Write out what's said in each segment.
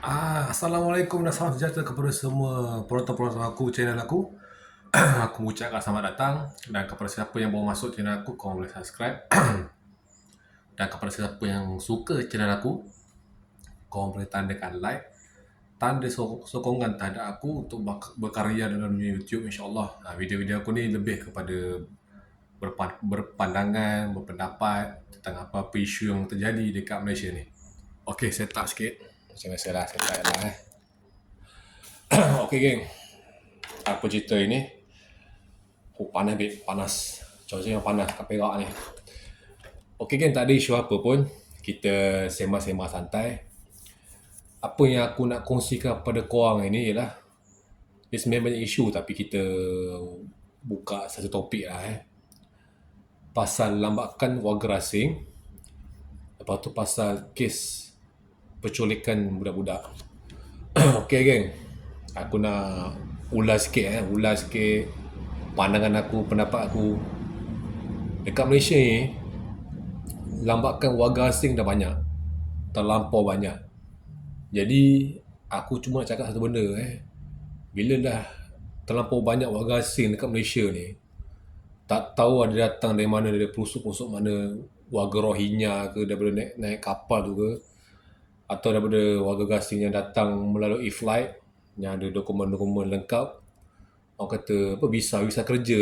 Assalamualaikum dan salam sejahtera kepada semua penonton-penonton aku, channel aku. Aku mengucapkan selamat datang, dan kepada siapa yang baru masuk channel aku, korang boleh subscribe. Dan kepada siapa yang suka channel aku, korang boleh tandakan like, tanda sokongan terhadap aku untuk berkarya dalam dunia YouTube, insyaAllah. Video-video aku ni lebih kepada berpandangan, berpendapat tentang apa-apa isu yang terjadi dekat Malaysia ni. Okay, set up sikit. Macam biasa lah, set up lah Okay geng, apa cerita ini? Panas babe, panas. Cuaca yang panas kat Perak ni. Okay geng, tak ada isu apa pun. Kita sembang-sembang santai. Apa yang aku nak kongsikan kepada korang ini ialah, dia sebenarnya banyak isu tapi kita buka satu topik lah pasal lambakan warga asing. Lepas tu pasal kes penculikan budak-budak. Okay geng, aku nak ulas sikit pandangan aku, pendapat aku. Dekat Malaysia ni, lambakan warga asing dah banyak, terlampau banyak. Jadi aku cuma nak cakap satu benda bila dah terlampau banyak warga asing dekat Malaysia ni, tak tahu ada datang dari mana, dari pelosok-pelosok mana, warga Rohingya ke, daripada naik kapal tu ke, atau daripada warga asing yang datang melalui flight yang ada dokumen-dokumen lengkap. Orang kata apa, visa kerja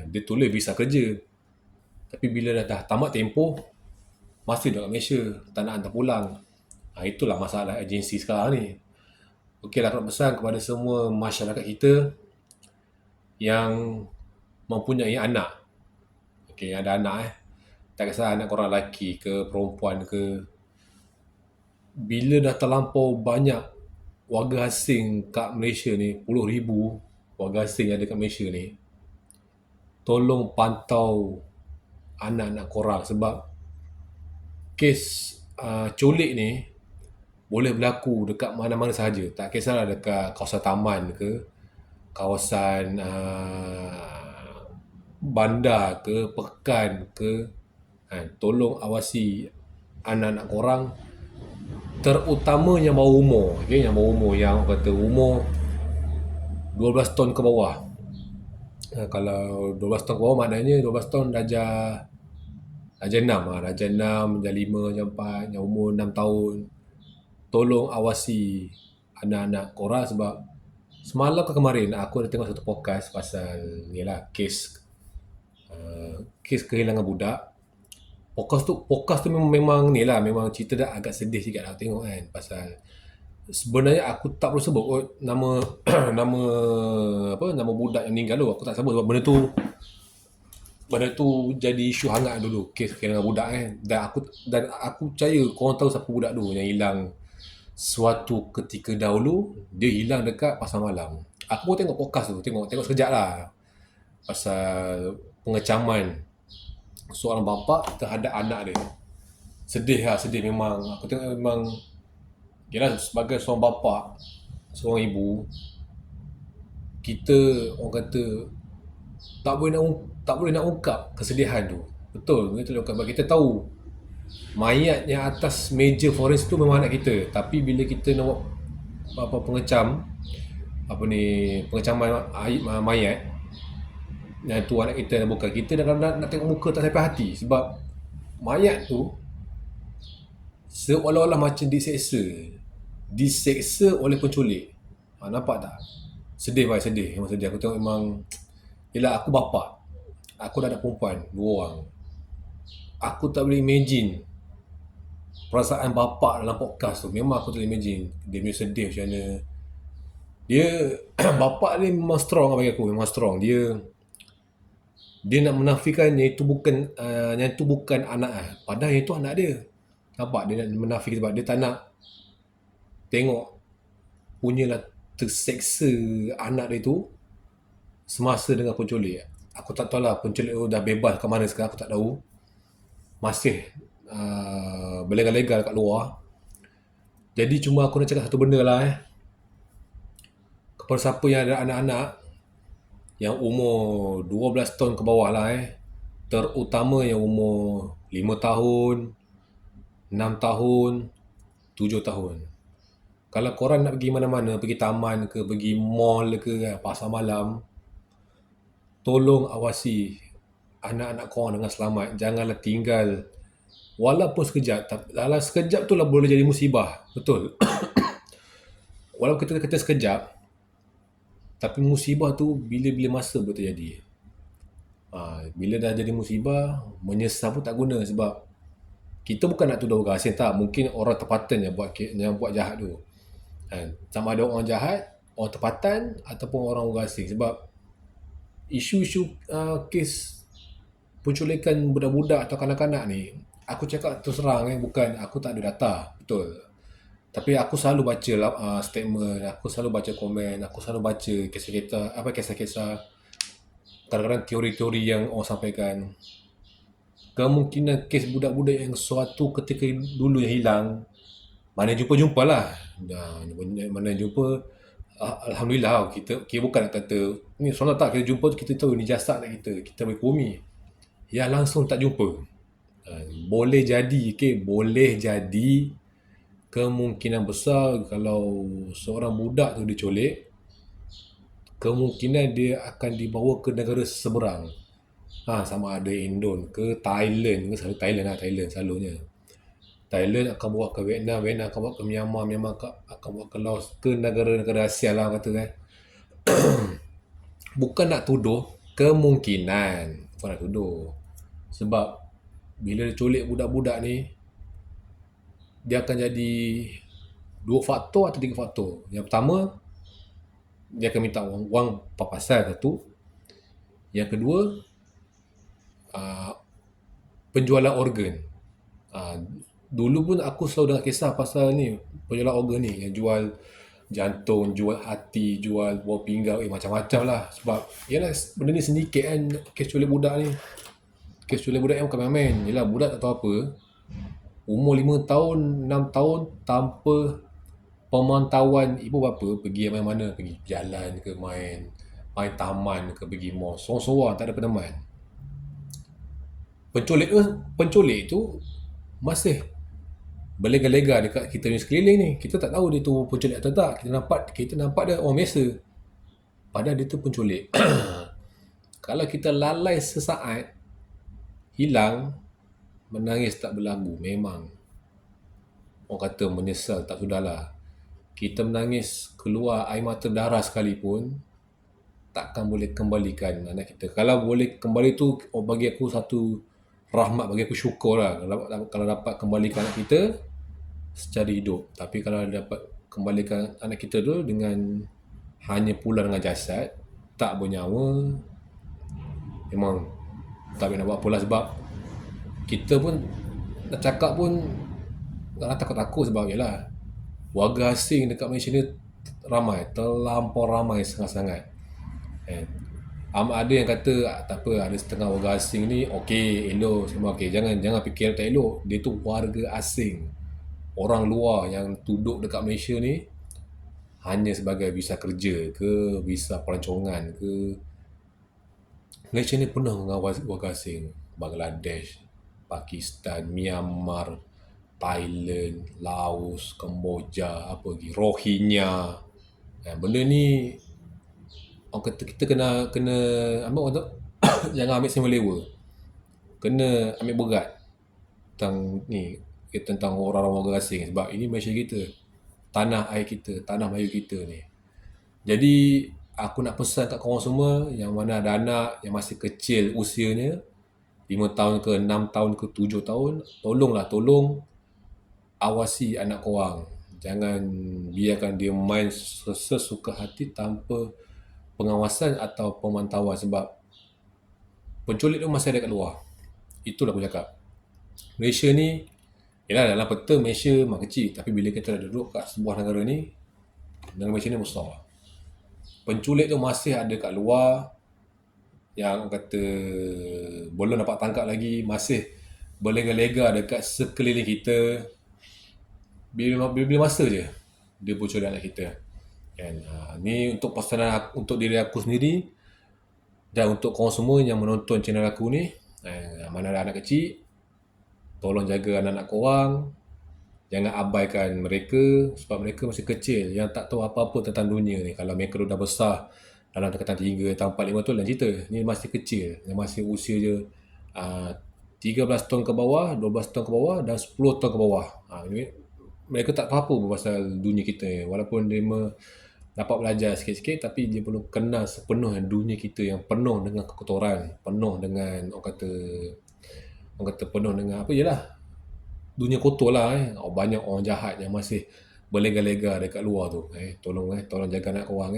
dia tulis visa kerja, tapi bila dah tamat tempoh masih dekat Malaysia, tak nak hantar pulang. Itulah masalah agensi sekarang ni. Okeylah, aku nak pesan kepada semua masyarakat kita yang mempunyai anak. Okey, ada anak tak kisah anak korang lelaki ke perempuan ke, bila dah terlampau banyak warga asing kat Malaysia ni, 10,000 warga asing yang ada kat Malaysia ni, tolong pantau anak-anak korang. Sebab kes culik ni boleh berlaku dekat mana-mana sahaja. Tak kisahlah dekat kawasan taman ke, kawasan bandar ke, pekan ke. Tolong awasi anak-anak korang, terutama yang bawah umur. Yang bawah umur, yang kata umur 12 tahun ke bawah. Kalau 12 tahun ke bawah maknanya 12 tahun darjah 6, darjah 6, darjah 5, darjah 4, yang umur 6 tahun. Tolong awasi anak-anak korang. Sebab semalam ke kemarin aku ada tengok satu podcast pasal kes kehilangan budak. Podcast tu memang memang cerita dah agak sedih sikit aku tengok pasal sebenarnya aku tak perlu sebut nama nama budak yang meninggal tu. Aku tak sebut sebab benda tu jadi isu hangat dulu, kes kehilangan budak dan aku percaya korang tahu siapa budak tu yang hilang. Suatu ketika dahulu dia hilang dekat pasar malam. Aku pun tengok podcast tu, tengok sekejap lah, pasal pengecaman seorang bapa terhadap anak dia. Sedih memang. Aku tengok memang, yalah, sebagai seorang bapa, seorang ibu, kita orang kata tak boleh nak ungkap kesedihan tu. Betul sebab kita tahu mayat yang atas meja forensik tu memang anak kita, tapi bila kita nak buat pengecaman mayat, yang tu anak kita, bukan kita nak tengok muka tak sampai hati. Sebab mayat tu seolah-olah macam diseksa oleh penculik. Nampak tak? Sedih. Memang sedih. Aku tengok memang, yelah, aku bapa, aku dah ada perempuan 2 orang. Aku tak boleh imagine perasaan bapa dalam podcast tu. Memang aku tak boleh imagine dia punya sedih macam mana. Dia bapa ni memang strong bagi aku, memang strong. Dia nak menafikan yang itu bukan anak padahal yang itu anak dia. Nampak, dia nak menafikan sebab dia tak nak tengok punyalah terseksa anak dia tu semasa dengan penculik. Aku tak tahu lah penculik tu dah bebas ke mana sekarang, aku tak tahu. Masih berlegar-legar kat luar. Jadi cuma aku nak cakap satu benda lah kepada siapa yang ada anak-anak yang umur 12 tahun ke bawah lah terutama yang umur 5 tahun, 6 tahun, 7 tahun. Kalau korang nak pergi mana-mana, pergi taman ke, pergi mall ke, kan, pasar malam, tolong awasi anak-anak korang dengan selamat. Janganlah tinggal walaupun sekejap. Dalam sekejap tu lah boleh jadi musibah. Betul. Walaupun kita kata sekejap, tapi musibah tu bila-bila masa boleh terjadi. Bila dah jadi musibah, menyesal pun tak guna sebab kita bukan nak tuduh orang asing, tak. Mungkin orang tempatan yang buat jahat tu. Sama ada orang jahat, orang tempatan ataupun orang asing. Sebab isu-isu kes penculikan budak-budak atau kanak-kanak ni, aku cakap terus terang, bukan aku tak ada data, betul. Tapi aku selalu baca statement, aku selalu baca komen, aku selalu baca kisah-kisah, kadang-kadang teori-teori yang orang sampaikan. Kemungkinan kes budak-budak yang suatu ketika dulu yang hilang, mana jumpa lah. Mana jumpa, Alhamdulillah, kita bukan nak kata ni solat tak, kita jumpa kita tahu ni jasad nak kita bagi bumi. Ya, langsung tak jumpa. Boleh jadi, boleh jadi kemungkinan besar kalau seorang budak tu diculik, kemungkinan dia akan dibawa ke negara seberang. Sama ada Indon ke Thailand ke, Thailand selalunya. Thailand akan bawa ke Vietnam akan bawa ke Myanmar akan bawa ke Laos, ke negara-negara Asia lah kata kan. Bukan nak tuduh, kemungkinan. Bukan nak tuduh. Sebab bila dia culik budak-budak ni, dia akan jadi 2 faktor atau 3 faktor. Yang pertama, dia akan minta wang papasan satu. Yang kedua, penjualan organ. Dulu pun aku selalu dengar kisah pasal ni, penjualan organ ni, yang jual jantung, jual hati, jual buah pinggang, macam-macam lah. Sebab yalah, benda ni sedikit kan, kes culik budak ni. Kes culik budak yang bukan main-main. Yalah, budak tak tahu apa, umur 5 tahun, 6 tahun, tanpa pemantauan ibu bapa, pergi mana-mana, pergi jalan ke, main taman ke, pergi mall, sorang-sorang, tak ada peneman. Penculik tu masih berlega-lega dekat kita ni sekeliling ni. Kita tak tahu dia tu penculik atau tak. Kita nampak dia orang biasa, padahal dia tu penculik. Kalau kita lalai sesaat, hilang, menangis tak berlagu. Memang orang kata menyesal tak sudahlah. Kita menangis, keluar air mata darah sekalipun, takkan boleh kembalikan anak kita. Kalau boleh kembali tu, bagi aku satu rahmat, bagi aku syukur lah kalau dapat kembalikan anak kita secara hidup. Tapi kalau dapat kembalikan anak kita tu dengan hanya pulang dengan jasad, tak bernyawa, memang tak boleh nak buat apa lah. Sebab kita pun nak cakap pun tak takut-takut, sebab yalah, warga asing dekat Malaysia ni ramai, terlampau ramai sangat-sangat. Ada yang kata tak apa, ada setengah warga asing ni okey, elok, semua okey. Jangan fikir tak elok. Dia tu warga asing, orang luar yang duduk dekat Malaysia ni hanya sebagai visa kerja ke, visa pelancongan ke. Malaysia ni penuh dengan warga asing. Bangladesh, Pakistan, Myanmar, Thailand, Laos, Kemboja, apa lagi, Rohingya. Benda ni orang kata kita kena ambil orang jangan ambil semelewa. Kena ambil berat tentang orang-orang warga asing, sebab ini Malaysia kita, tanah air kita, tanah Melayu kita ni. Jadi aku nak pesan kat korang semua yang mana ada anak yang masih kecil usianya, 5 tahun ke, 6 tahun ke, 7 tahun, tolong awasi anak korang. Jangan biarkan dia main sesuka hati tanpa pengawasan atau pemantauan, sebab penculik tu masih ada kat luar. Itulah aku cakap. Malaysia ni, yalah dalam peta Malaysia memang kecil, tapi bila kita dah duduk kat sebuah negara ni, negara Malaysia ni besar. Penculik tu masih ada kat luar, yang kata belum dapat tangkap lagi, masih berlega-lega dekat sekeliling kita. Bila masa je dia penculik anak kita. Ni untuk pesanan untuk diri aku sendiri dan untuk korang semua yang menonton channel aku ni. Mana ada anak kecil, tolong jaga anak-anak korang. Jangan abaikan mereka sebab mereka masih kecil yang tak tahu apa-apa tentang dunia ni. Kalau mereka dah besar dalam dekatan 3 tahun 4 5 tahun lain cerita. Ni masih kecil, yang masih usia je 13 tahun ke bawah, 12 tahun ke bawah dan 10 tahun ke bawah. Mereka tak tahu apa pasal dunia kita ni. Walaupun dia dapat belajar sikit-sikit tapi dia belum kenal sepenuhnya dunia kita yang penuh dengan kekotoran, penuh dengan orang kata penuh dengan apa je lah, dunia kotor lah. Banyak orang jahat yang masih berlega-lega dekat luar tu. Tolong jaga anak korang.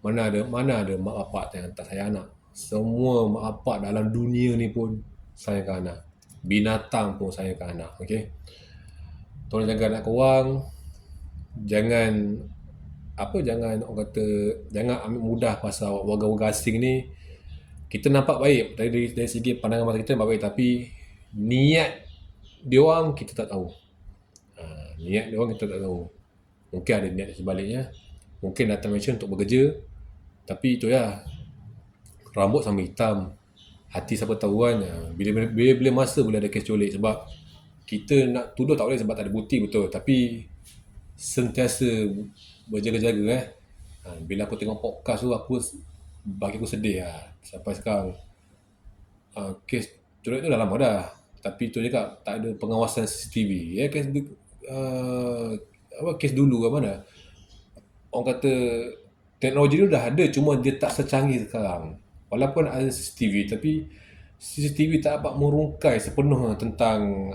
Mana ada mak bapak yang tak sayang anak. Semua mak bapak dalam dunia ni pun sayangkan anak. Binatang pun sayangkan anak. Okay, tolong jaga anak korang. Jangan orang kata, jangan ambil mudah pasal warga-warga asing ni. Kita nampak baik dari segi pandangan mata kita nampak baik, tapi niat dia orang kita tak tahu. Niat dia orang kita tak tahu. Mungkin ada niat sebaliknya. Mungkin datang Malaysia untuk bekerja, tapi itu ya, rambut sama hitam, hati siapa tahu kan. Bila masa boleh ada kes culik. Sebab kita nak tuduh tak boleh sebab tak ada bukti, betul, tapi sentiasa berjaga-jaga. Bila aku tengok podcast tu, bagi aku sedih lah. Sampai sekarang kes culik tu dah lama dah, tapi tu juga tak ada pengawasan CCTV. Kes dulu ke mana, orang kata teknologi tu dah ada, cuma dia tak secanggih sekarang. Walaupun ada CCTV, tapi CCTV tak dapat merungkai sepenuhnya tentang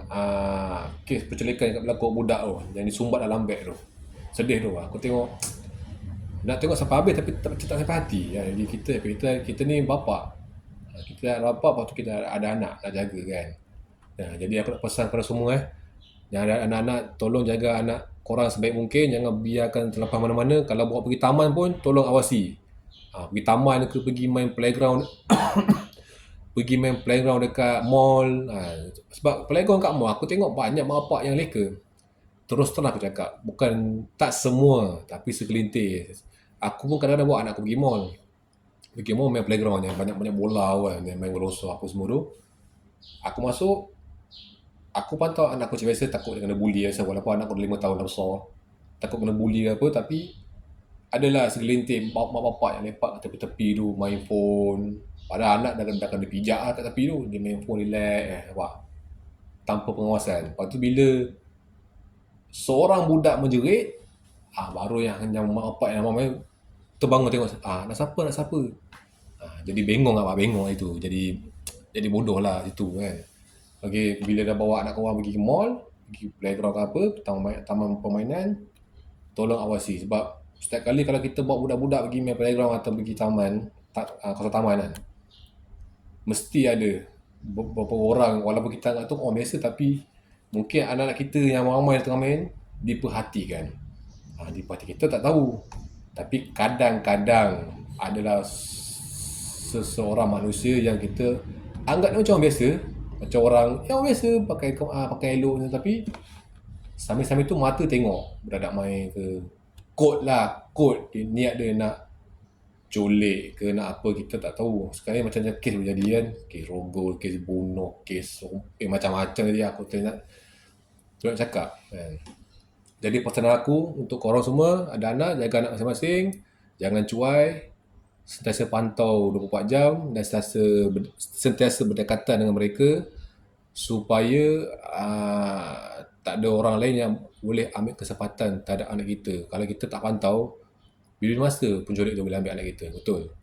kes penculikan yang berlaku budak tu, yang disumbat dalam beg tu. Sedih tu. Aku nak tengok sampai habis tapi tak sampai hati. Jadi kita ni bapa. Kita ada bapa, lepas tu kita ada anak nak jaga kan. Jadi aku nak pesan kepada semua yang ada anak-anak, tolong jaga anak korang sebaik mungkin. Jangan biarkan terlepas mana-mana. Kalau bawa pergi taman pun tolong awasi. Pergi taman ke, pergi main playground pergi main playground dekat mall. Sebab playground kat mall aku tengok banyak mak bapak yang leka. Terus terang aku cakap, bukan tak semua, tapi segelintir. Aku pun kadang-kadang bawa anak aku pergi mall main playground yang banyak-banyak bola kan, yang main berosok apa semua tu. Aku masuk, aku pantau anak aku macam biasa, takut dia kena bully biasa. Walaupun anak aku dah 5 tahun dah besar, takut kena bully ke apa. Tapi adalah segelintir mak bapak yang lepak kat tepi-tepi tu main phone. Padahal anak dah kena pijak lah kat tepi tu, dia main phone relax tanpa pengawasan. Lepas tu bila seorang budak menjerit, baru yang mak bapak yang main terbangun tengok, nak siapa. Jadi bengong itu. Jadi bodoh lah itu kan. Okay, bila dah bawa anak korang pergi ke mall, pergi playground ke apa, taman permainan, tolong awasi. Sebab setiap kali kalau kita bawa budak-budak pergi main playground atau pergi taman, kawasan taman kan, mesti ada beberapa orang, walaupun kita tak tahu orang biasa, tapi mungkin anak-anak kita yang ramai tengah main diperhatikan. Kita tak tahu, tapi kadang-kadang adalah seseorang manusia yang kita anggap macam orang biasa, macam orang yang biasa pakai elok, tapi sambil-sambil tu mata tengok budak main ke, kod niat dia nak culik ke nak apa, kita tak tahu. Sekarang macam kes berjadi kan, kes rogol, kes bunuh, kes macam-macam. Jadi aku nak cakap kan. Jadi pesanan aku untuk korang semua, ada anak, jaga anak masing-masing, jangan cuai, sentiasa pantau 24 jam dan sentiasa berdekatan dengan mereka supaya tak ada orang lain yang boleh ambil kesempatan terhadap anak kita. Kalau kita tak pantau, bila masa penculik tu boleh ambil anak kita. Betul.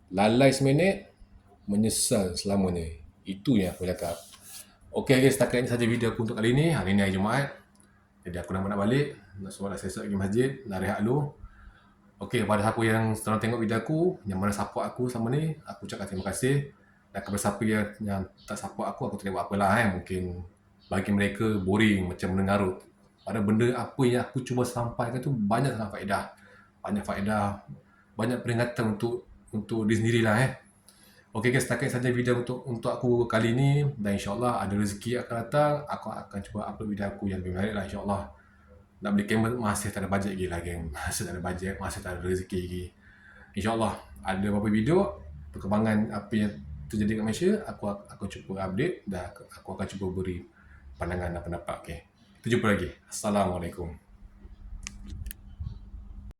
Lalai seminit, menyesal selamanya. Itu yang aku cakap. Okay guys, setakat ini saja video aku untuk kali ni. Hari ni hari Jumaat. Jadi aku nak balik. Nak selesai pergi masjid. Nak rehat dulu. Okay, pada siapa yang sedang tengok video aku, yang mana support aku sama ni, aku cakap terima kasih. Dan kepada siapa yang tak support aku tak boleh buat apalah. Mungkin bagi mereka boring, macam menengarut. Pada benda apa yang aku cuba sampaikan tu banyak sangat faedah. Banyak peringatan untuk diri sendirilah. Okay guys, setakat saja video untuk aku kali ni. Dan insyaAllah ada rezeki akan datang, aku akan cuba upload video aku yang lebih menarik lah insyaAllah. Nak beli kamera masih tak ada bajet lagi lah geng. Masih tak ada bajet, masih tak ada rezeki lagi. InsyaAllah ada beberapa video perkembangan apa yang terjadi kat Malaysia, aku akan cuba update dan aku akan cuba beri pandangan dan pendapat. Okay. Kita jumpa lagi. Assalamualaikum.